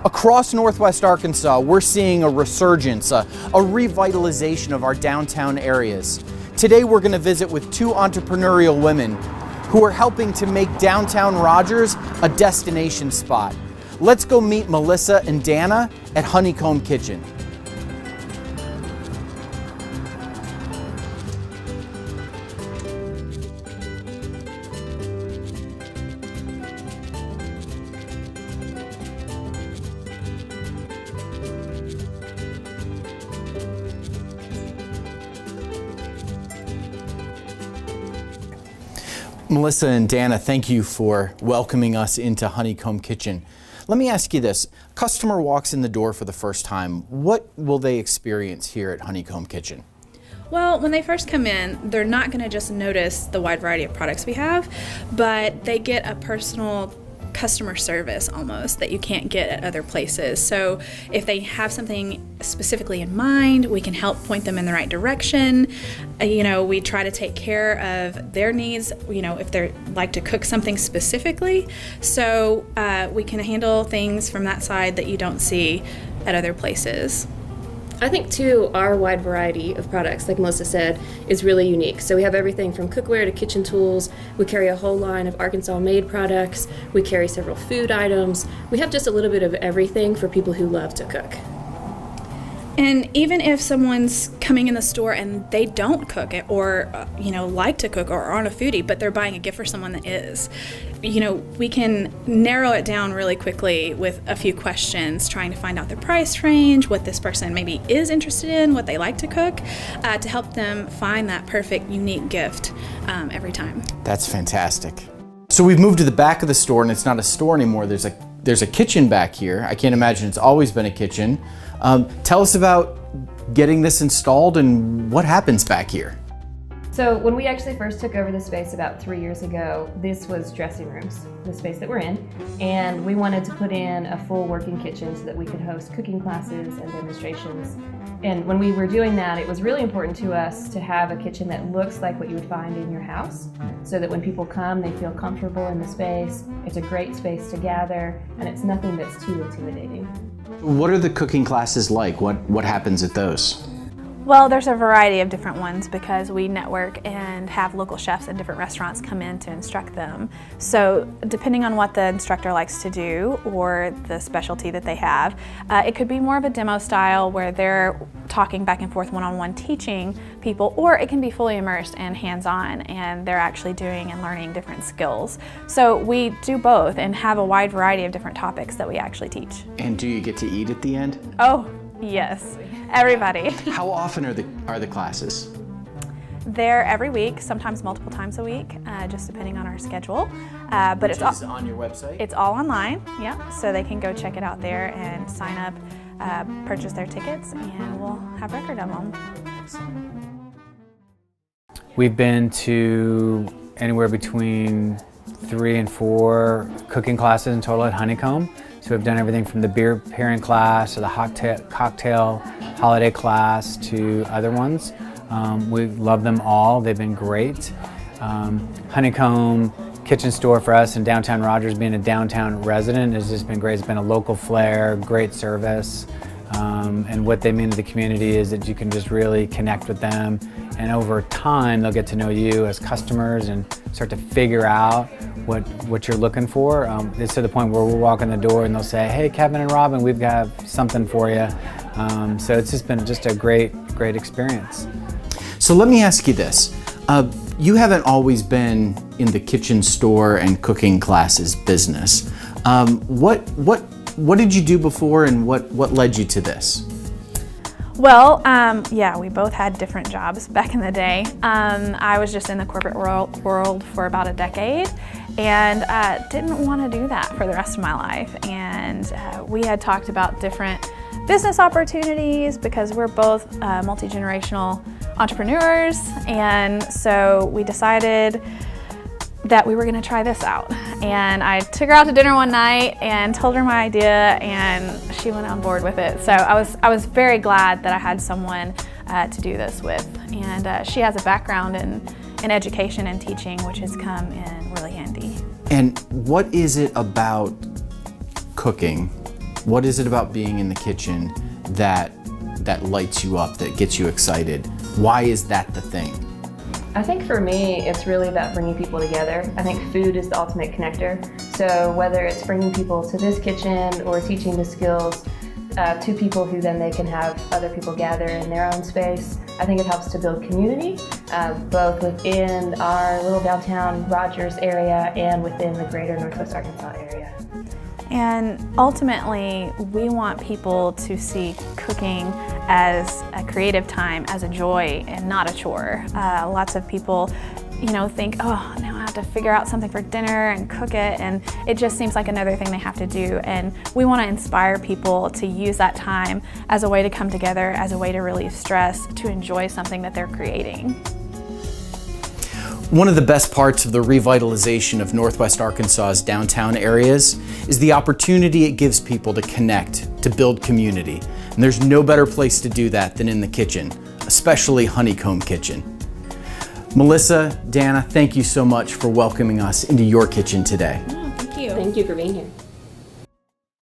Across Northwest Arkansas, we're seeing a resurgence, a revitalization of our downtown areas. Today we're going to visit with two entrepreneurial women who are helping to make downtown Rogers a destination spot. Let's go meet Melissa and Dana at Honeycomb Kitchen. Melissa and Dana, thank you for welcoming us into Honeycomb Kitchen. Let me ask you this. A customer walks in the door for the first time. What will they experience here at Honeycomb Kitchen? Well, when they first come in, they're not going to just notice the wide variety of products we have, but they get a personal customer service almost that you can't get at other places. So if they have something specifically in mind, we can help point them in the right direction. We try to take care of their needs, if they like to cook something specifically. So we can handle things from that side that you don't see at other places. I think, too, our wide variety of products, like Melissa said, is really unique. So we have everything from cookware to kitchen tools. We carry a whole line of Arkansas-made products. We carry several food items. We have just a little bit of everything for people who love to cook. And even if someone's coming in the store and they don't cook it or, like to cook or aren't a foodie, but they're buying a gift for someone that is, we can narrow it down really quickly with a few questions, trying to find out their price range, what this person maybe is interested in, what they like to cook, to help them find that perfect, unique gift every time. That's fantastic. So we've moved to the back of the store, and it's not a store anymore. There's a kitchen back here. I can't imagine it's always been a kitchen. Tell us about getting this installed and what happens back here. So when we actually first took over the space about 3 years ago, this was dressing rooms, the space that we're in, and we wanted to put in a full working kitchen so that we could host cooking classes and demonstrations. And when we were doing that, it was really important to us to have a kitchen that looks like what you would find in your house, so that when people come, they feel comfortable in the space. It's a great space to gather, and it's nothing that's too intimidating. What are the cooking classes like? What happens at those? Well, there's a variety of different ones because we network and have local chefs in different restaurants come in to instruct them. So depending on what the instructor likes to do or the specialty that they have, it could be more of a demo style where they're talking back and forth one-on-one teaching people, or it can be fully immersed and hands-on and they're actually doing and learning different skills. So we do both and have a wide variety of different topics that we actually teach. And do you get to eat at the end? Oh, yes. Everybody. How often are the classes? They're every week, sometimes multiple times a week, just depending on our schedule. But Which it's is on your website? It's all online, yeah. So they can go check it out there and sign up, purchase their tickets, and we'll have record of them. We've been to anywhere between 3 and 4 cooking classes in total at Honeycomb. So we've done everything from the beer pairing class to the cocktail holiday class to other ones. We love them all. They've been great. Honeycomb Kitchen store for us in downtown Rogers, being a downtown resident, has just been great. It's been a local flair, great service. And what they mean to the community is that you can just really connect with them, and over time they'll get to know you as customers and start to figure out what you're looking for. It's to the point where we'll walk in the door and they'll say, "Hey, Kevin and Robin, we've got something for you." So it's just been a great experience. So let me ask you this. You haven't always been in the kitchen store and cooking classes business. What did you do before, and what led you to this? Well, yeah, we both had different jobs back in the day. I was just in the corporate world for about a decade and didn't want to do that for the rest of my life. And we had talked about different business opportunities because we're both multi-generational entrepreneurs, and so we decided that we were going to try this out. And I took her out to dinner one night and told her my idea, and she went on board with it. So I was very glad that I had someone to do this with. And she has a background in education and teaching, which has come in really handy. And what is it about cooking What is it about being in the kitchen that lights you up, that gets you excited? Why is that the thing? I think for me, it's really about bringing people together. I think food is the ultimate connector. So whether it's bringing people to this kitchen or teaching the skills to people who then they can have other people gather in their own space, I think it helps to build community, both within our little downtown Rogers area and within the greater Northwest Arkansas area. And ultimately, we want people to see cooking as a creative time, as a joy, and not a chore. Lots of people, think, oh, now I have to figure out something for dinner and cook it, and it just seems like another thing they have to do. And we want to inspire people to use that time as a way to come together, as a way to relieve stress, to enjoy something that they're creating. One of the best parts of the revitalization of Northwest Arkansas's downtown areas is the opportunity it gives people to connect, to build community. And there's no better place to do that than in the kitchen, especially Honeycomb Kitchen. Melissa, Dana, thank you so much for welcoming us into your kitchen today. Oh, thank you. Thank you for being here.